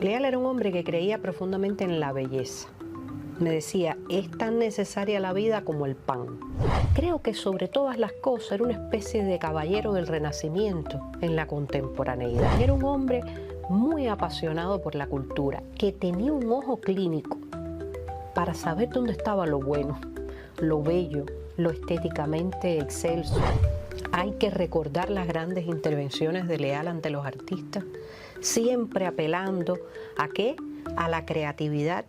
Leal era un hombre que creía profundamente en la belleza. Me decía, es tan necesaria la vida como el pan. Creo que sobre todas las cosas era una especie de caballero del Renacimiento en la contemporaneidad. Era un hombre muy apasionado por la cultura, que tenía un ojo clínico para saber dónde estaba lo bueno, lo bello, lo estéticamente excelso. Hay que recordar las grandes intervenciones de Leal ante los artistas, siempre apelando ¿a qué? A la creatividad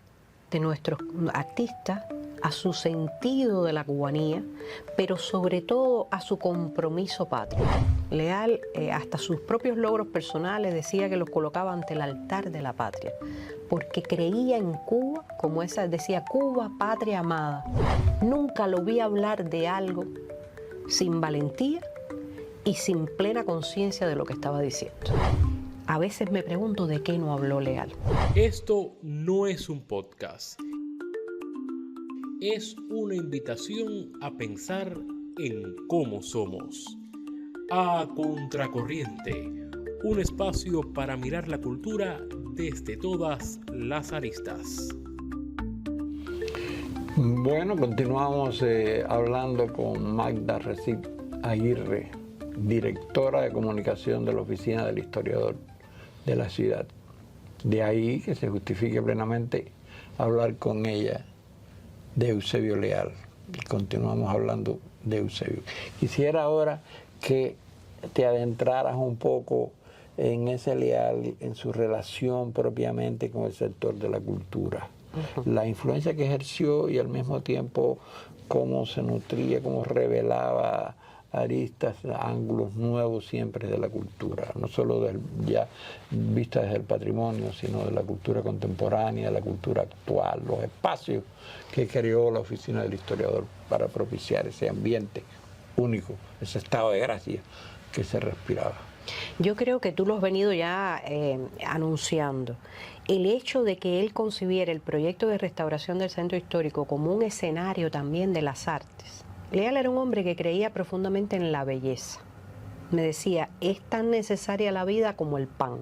de nuestros artistas, a su sentido de la cubanía, pero sobre todo a su compromiso patrio. Leal, hasta sus propios logros personales, decía que los colocaba ante el altar de la patria, porque creía en Cuba, como esa decía, Cuba, patria amada. Nunca lo vi hablar de algo sin valentía y sin plena conciencia de lo que estaba diciendo. A veces me pregunto de qué no habló Leal. Esto no es un podcast. Es una invitación a pensar en cómo somos. A Contracorriente, un espacio para mirar la cultura desde todas las aristas. Bueno, continuamos hablando con Magda Recip Aguirre, directora de comunicación de la Oficina del Historiador de la ciudad. De ahí que se justifique plenamente hablar con ella de Eusebio Leal. Y continuamos hablando de Eusebio. Quisiera ahora que te adentraras un poco en ese Leal, en su relación propiamente con el sector de la cultura. La influencia que ejerció y al mismo tiempo cómo se nutría, cómo revelaba aristas, ángulos nuevos siempre de la cultura, no solo ya vista desde el patrimonio, sino de la cultura contemporánea, de la cultura actual, los espacios que creó la Oficina del Historiador para propiciar ese ambiente único, ese estado de gracia que se respiraba. Yo creo que tú lo has venido ya anunciando. El hecho de que él concibiera el proyecto de restauración del centro histórico como un escenario también de las artes. Leal era un hombre que creía profundamente en la belleza. Me decía, es tan necesaria la vida como el pan.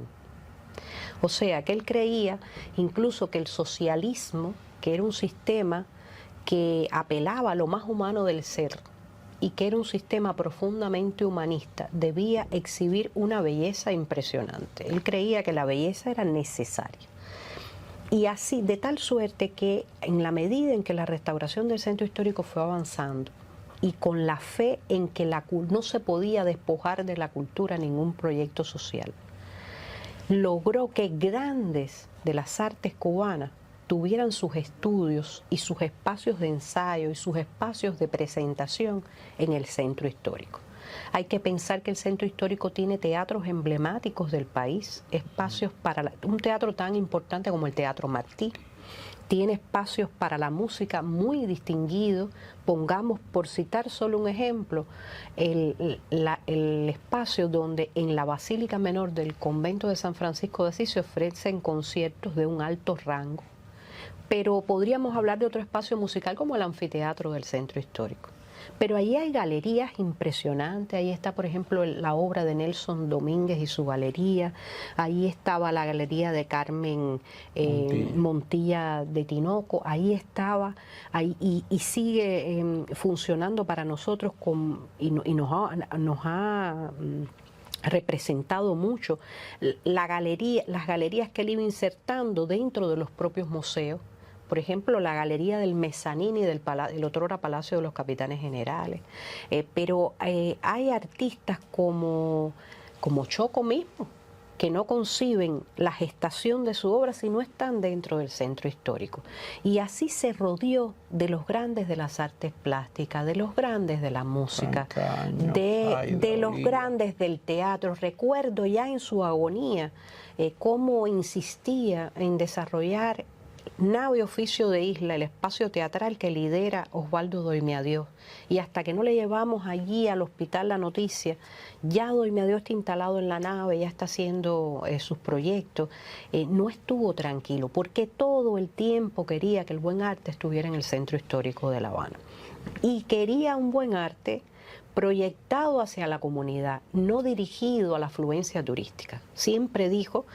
O sea, que él creía incluso que el socialismo, que era un sistema que apelaba a lo más humano del ser y que era un sistema profundamente humanista, debía exhibir una belleza impresionante. Él creía que la belleza era necesaria. Y así, de tal suerte que en la medida en que la restauración del centro histórico fue avanzando, y con la fe en que no se podía despojar de la cultura ningún proyecto social, logró que grandes de las artes cubanas tuvieran sus estudios y sus espacios de ensayo y sus espacios de presentación en el centro histórico. Hay que pensar que el centro histórico tiene teatros emblemáticos del país, espacios para un teatro tan importante como el Teatro Martí. Tiene espacios para la música muy distinguidos. Pongamos, por citar solo un ejemplo, el espacio donde en la Basílica Menor del Convento de San Francisco de Asís se ofrecen conciertos de un alto rango. Pero podríamos hablar de otro espacio musical como el anfiteatro del centro histórico. Pero ahí hay galerías impresionantes. Ahí está, por ejemplo, la obra de Nelson Domínguez y su galería. Ahí estaba la galería de Carmen Montilla de Tinoco. Ahí estaba, y sigue funcionando para nosotros y nos ha representado mucho las galerías que él iba insertando dentro de los propios museos. Por ejemplo, la galería del Mezzanini del otrora Palacio de los Capitanes Generales. Pero hay artistas como Choco mismo, que no conciben la gestación de su obra si no están dentro del centro histórico. Y así se rodeó de los grandes de las artes plásticas, de los grandes de la música, de los grandes del teatro. Recuerdo ya en su agonía cómo insistía en desarrollar Nave Oficio de Isla, el espacio teatral que lidera Osvaldo Doime-Dios. Y hasta que no le llevamos allí al hospital la noticia, ya Doime-Dios está instalado en la nave, ya está haciendo sus proyectos, no estuvo tranquilo, porque todo el tiempo quería que el buen arte estuviera en el centro histórico de La Habana. Y quería un buen arte proyectado hacia la comunidad, no dirigido a la afluencia turística. Siempre dijo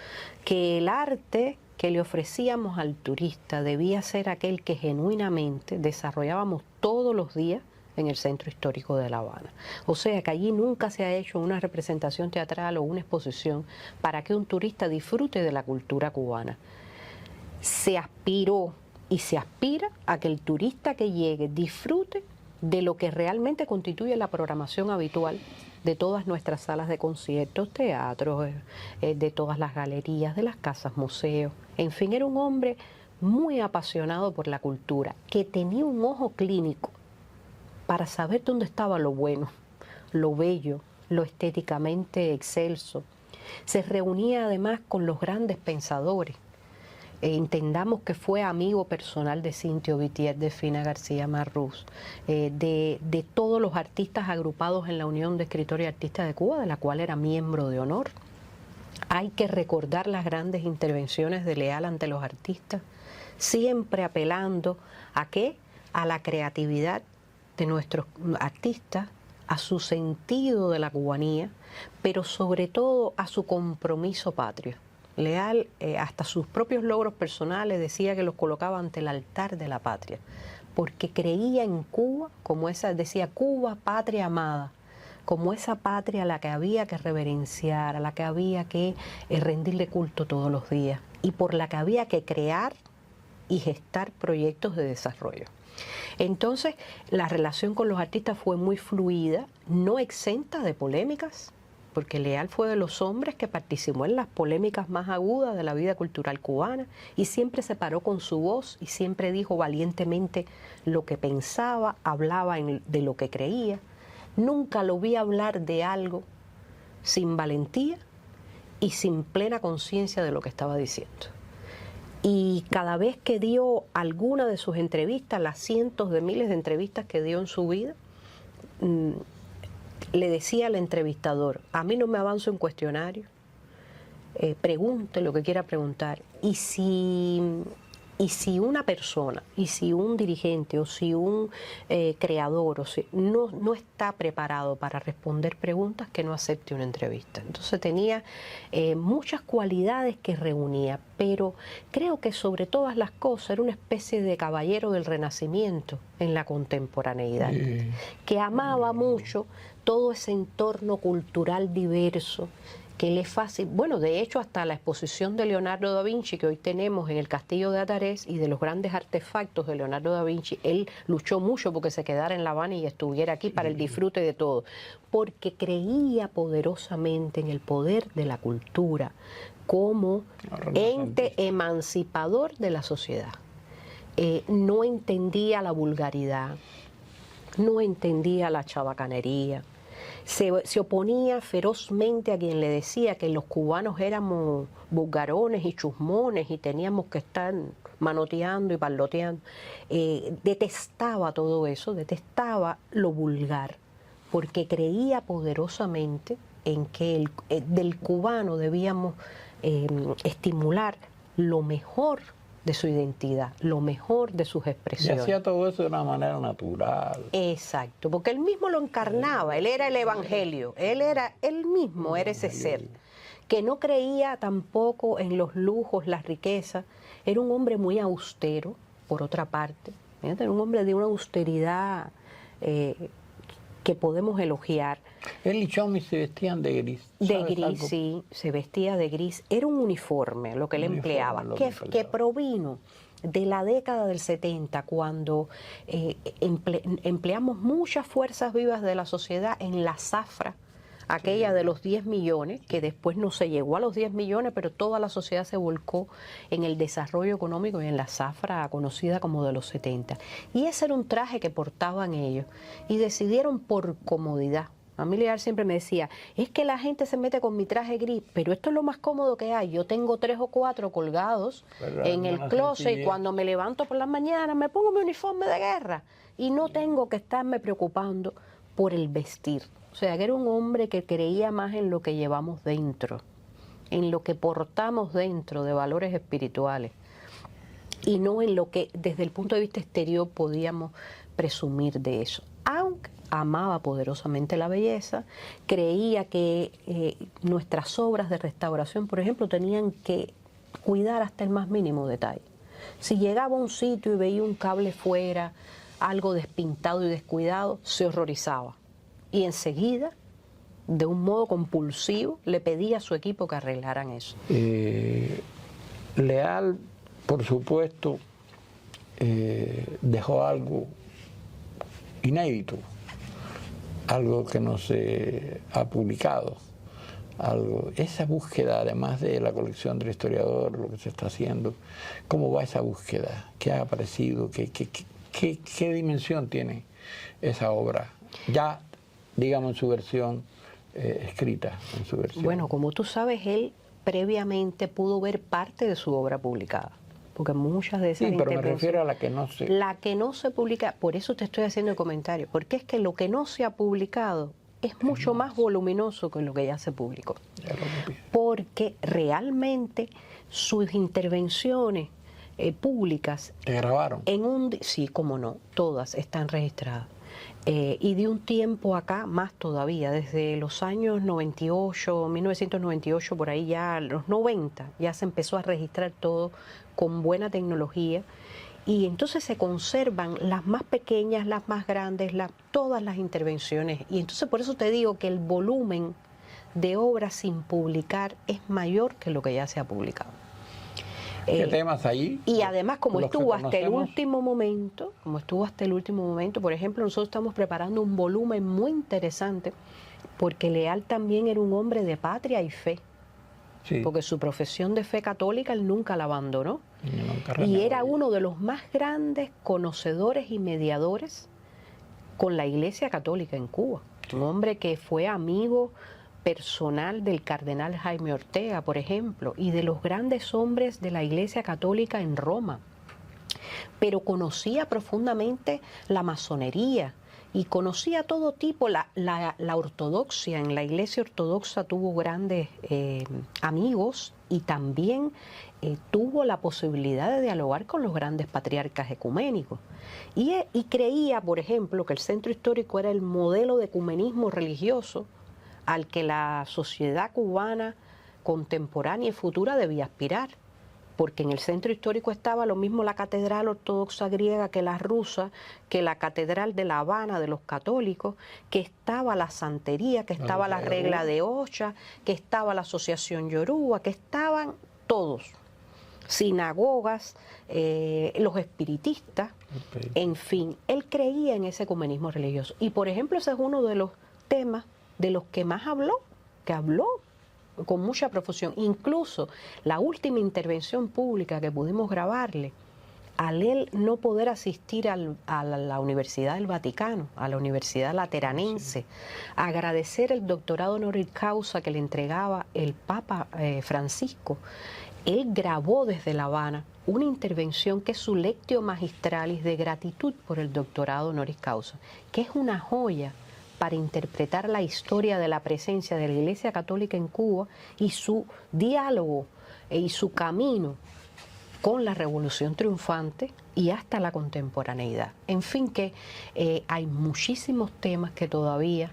que el arte que le ofrecíamos al turista debía ser aquel que genuinamente desarrollábamos todos los días en el centro histórico de La Habana. O sea que allí nunca se ha hecho una representación teatral o una exposición para que un turista disfrute de la cultura cubana. Se aspiró y se aspira a que el turista que llegue disfrute de lo que realmente constituye la programación habitual de todas nuestras salas de conciertos, teatros, de todas las galerías, de las casas, museos. En fin, era un hombre muy apasionado por la cultura, que tenía un ojo clínico para saber dónde estaba lo bueno, lo bello, lo estéticamente excelso. Se reunía además con los grandes pensadores. Entendamos que fue amigo personal de Cintio Vitier, de Fina García Marrús, de todos los artistas agrupados en la Unión de Escritores y Artistas de Cuba, de la cual era miembro de honor. Hay que recordar las grandes intervenciones de Leal ante los artistas, siempre apelando ¿a qué? A la creatividad de nuestros artistas, a su sentido de la cubanía, pero sobre todo a su compromiso patrio. Leal, hasta sus propios logros personales, decía que los colocaba ante el altar de la patria, porque creía en Cuba, como esa, decía, Cuba, patria amada, como esa patria a la que había que reverenciar, a la que había que rendirle culto todos los días, y por la que había que crear y gestar proyectos de desarrollo. Entonces, la relación con los artistas fue muy fluida, no exenta de polémicas, porque Leal fue de los hombres que participó en las polémicas más agudas de la vida cultural cubana y siempre se paró con su voz y siempre dijo valientemente lo que pensaba, hablaba de lo que creía. Nunca lo vi hablar de algo sin valentía y sin plena conciencia de lo que estaba diciendo. Y cada vez que dio alguna de sus entrevistas, las cientos de miles de entrevistas que dio en su vida, le decía al entrevistador, a mí no me avanzo en cuestionario, pregunte lo que quiera preguntar, y si una persona, y si un dirigente, o si un creador, o si no está preparado para responder preguntas, que no acepte una entrevista. Entonces tenía muchas cualidades que reunía, pero creo que sobre todas las cosas era una especie de caballero del Renacimiento en la contemporaneidad, que amaba mucho todo ese entorno cultural diverso, que le es fácil. Bueno, de hecho, hasta la exposición de Leonardo da Vinci que hoy tenemos en el Castillo de Atarés y de los grandes artefactos de Leonardo da Vinci, él luchó mucho porque se quedara en La Habana y estuviera aquí para el disfrute de todo, porque creía poderosamente en el poder de la cultura como ente emancipador de la sociedad. No entendía la vulgaridad, no entendía la chabacanería. Se oponía ferozmente a quien le decía que los cubanos éramos vulgarones y chusmones y teníamos que estar manoteando y parloteando. Detestaba todo eso, detestaba lo vulgar, porque creía poderosamente en que del cubano debíamos estimular lo mejor de su identidad, lo mejor de sus expresiones. Y hacía todo eso de una manera natural. Exacto, porque él mismo lo encarnaba, él era el evangelio, él mismo era ese ser, que no creía tampoco en los lujos, las riquezas. Era un hombre muy austero, por otra parte, era un hombre de una austeridad que podemos elogiar. Él y Chomi se vestían de gris. De gris, algo? Sí, se vestía de gris. Era un uniforme lo que él empleaba, que provino de la década del 70, cuando empleamos muchas fuerzas vivas de la sociedad en la zafra, aquella de los 10 millones, que después no se llegó a los 10 millones, pero toda la sociedad se volcó en el desarrollo económico y en la zafra conocida como de los 70. Y ese era un traje que portaban ellos y decidieron por comodidad. A mí Leal siempre me decía, es que la gente se mete con mi traje gris, pero esto es lo más cómodo que hay. Yo tengo 3 o 4 colgados en el closet y cuando me levanto por las mañanas me pongo mi uniforme de guerra y no tengo que estarme preocupando por el vestir. O sea, que era un hombre que creía más en lo que llevamos dentro, en lo que portamos dentro de valores espirituales y no en lo que desde el punto de vista exterior podíamos presumir de eso. Aunque amaba poderosamente la belleza, creía que nuestras obras de restauración, por ejemplo, tenían que cuidar hasta el más mínimo detalle. Si llegaba a un sitio y veía un cable fuera, algo despintado y descuidado, se horrorizaba. Y enseguida, de un modo compulsivo, le pedía a su equipo que arreglaran eso. Leal, por supuesto, dejó algo inédito, algo que no se ha publicado, esa búsqueda, además de la colección del historiador, lo que se está haciendo, ¿cómo va esa búsqueda? ¿Qué ha aparecido? ¿Qué dimensión tiene esa obra? Ya, digamos, en su versión escrita, en su versión. Bueno, como tú sabes, él previamente pudo ver parte de su obra publicada, porque muchas de esas pero me refiero a la que no se... La que no se publica, por eso te estoy haciendo el comentario, porque es que lo que no se ha publicado es mucho más voluminoso que lo que ya se publicó. Porque realmente sus intervenciones públicas... ¿Te grabaron? Sí, cómo no, todas están registradas. Y de un tiempo acá, más todavía, desde los años 98, 1998, por ahí ya, los 90, ya se empezó a registrar todo con buena tecnología. Y entonces se conservan las más pequeñas, las más grandes, todas las intervenciones. Y entonces por eso te digo que el volumen de obras sin publicar es mayor que lo que ya se ha publicado. ¿Qué temas ahí? Y además, como estuvo hasta el último momento, por ejemplo, nosotros estamos preparando un volumen muy interesante, porque Leal también era un hombre de patria y fe. Sí. Porque su profesión de fe católica él nunca la abandonó. Y era uno de los más grandes conocedores y mediadores con la Iglesia Católica en Cuba. Un hombre que fue amigo personal del cardenal Jaime Ortega, por ejemplo, y de los grandes hombres de la Iglesia Católica en Roma. Pero conocía profundamente la masonería y conocía todo tipo, la ortodoxia. En la Iglesia Ortodoxa tuvo grandes amigos y también tuvo la posibilidad de dialogar con los grandes patriarcas ecuménicos. Y creía, por ejemplo, que el centro histórico era el modelo de ecumenismo religioso al que la sociedad cubana contemporánea y futura debía aspirar, porque en el centro histórico estaba lo mismo la catedral ortodoxa griega que la rusa, que la catedral de La Habana de los católicos, que estaba la santería, que estaba la regla de Ocha, que estaba la asociación Yoruba, que estaban todos, sinagogas, los espiritistas, en fin, él creía en ese ecumenismo religioso. Y por ejemplo, ese es uno de los temas de los que más habló, que habló con mucha profusión. Incluso la última intervención pública que pudimos grabarle, al él no poder asistir a la Universidad del Vaticano, a la Universidad Lateranense, agradecer el doctorado honoris causa que le entregaba el Papa Francisco, él grabó desde La Habana una intervención que es su Lectio Magistralis de gratitud por el doctorado honoris causa, que es una joya para interpretar la historia de la presencia de la Iglesia Católica en Cuba y su diálogo y su camino con la Revolución Triunfante y hasta la contemporaneidad. En fin, que hay muchísimos temas que todavía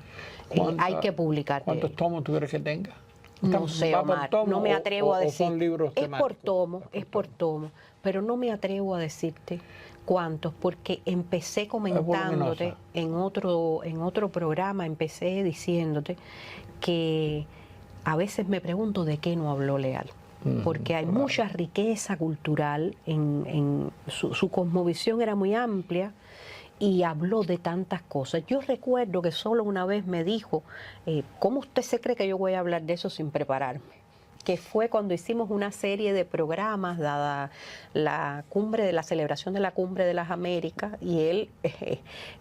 hay que publicar. ¿Cuántos tomos tú crees que tenga? No sé, Omar, no me atrevo a decir. Son libros temáticos. Es por tomo, pero no me atrevo a decirte cuántos, porque empecé comentándote en otro programa, empecé diciéndote que a veces me pregunto de qué no habló Leal, porque hay mucha riqueza cultural, su cosmovisión era muy amplia y habló de tantas cosas. Yo recuerdo que solo una vez me dijo, ¿cómo usted se cree que yo voy a hablar de eso sin prepararme? Que fue cuando hicimos una serie de programas dada la celebración de la Cumbre de las Américas, y él,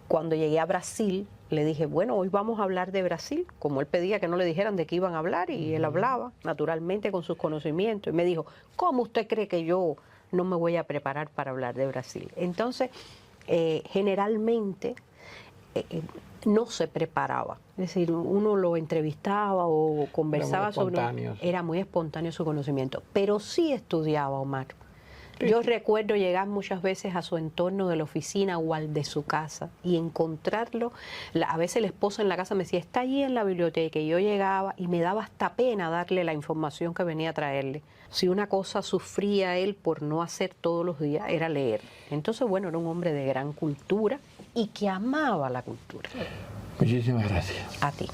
cuando llegué a Brasil, le dije, bueno, hoy vamos a hablar de Brasil, como él pedía que no le dijeran de qué iban a hablar, y él hablaba, naturalmente, con sus conocimientos, y me dijo, ¿cómo usted cree que yo no me voy a preparar para hablar de Brasil? Entonces, generalmente no se preparaba, es decir, uno lo entrevistaba o conversaba sobre... Era muy espontáneo su conocimiento, pero sí estudiaba, Omar, Yo recuerdo llegar muchas veces a su entorno de la oficina o al de su casa y encontrarlo. A veces la esposa en la casa me decía, está allí en la biblioteca, y yo llegaba y me daba hasta pena darle la información que venía a traerle. Si una cosa sufría él por no hacer todos los días, era leer. Entonces, bueno, era un hombre de gran cultura y que amaba la cultura. Muchísimas gracias. A ti.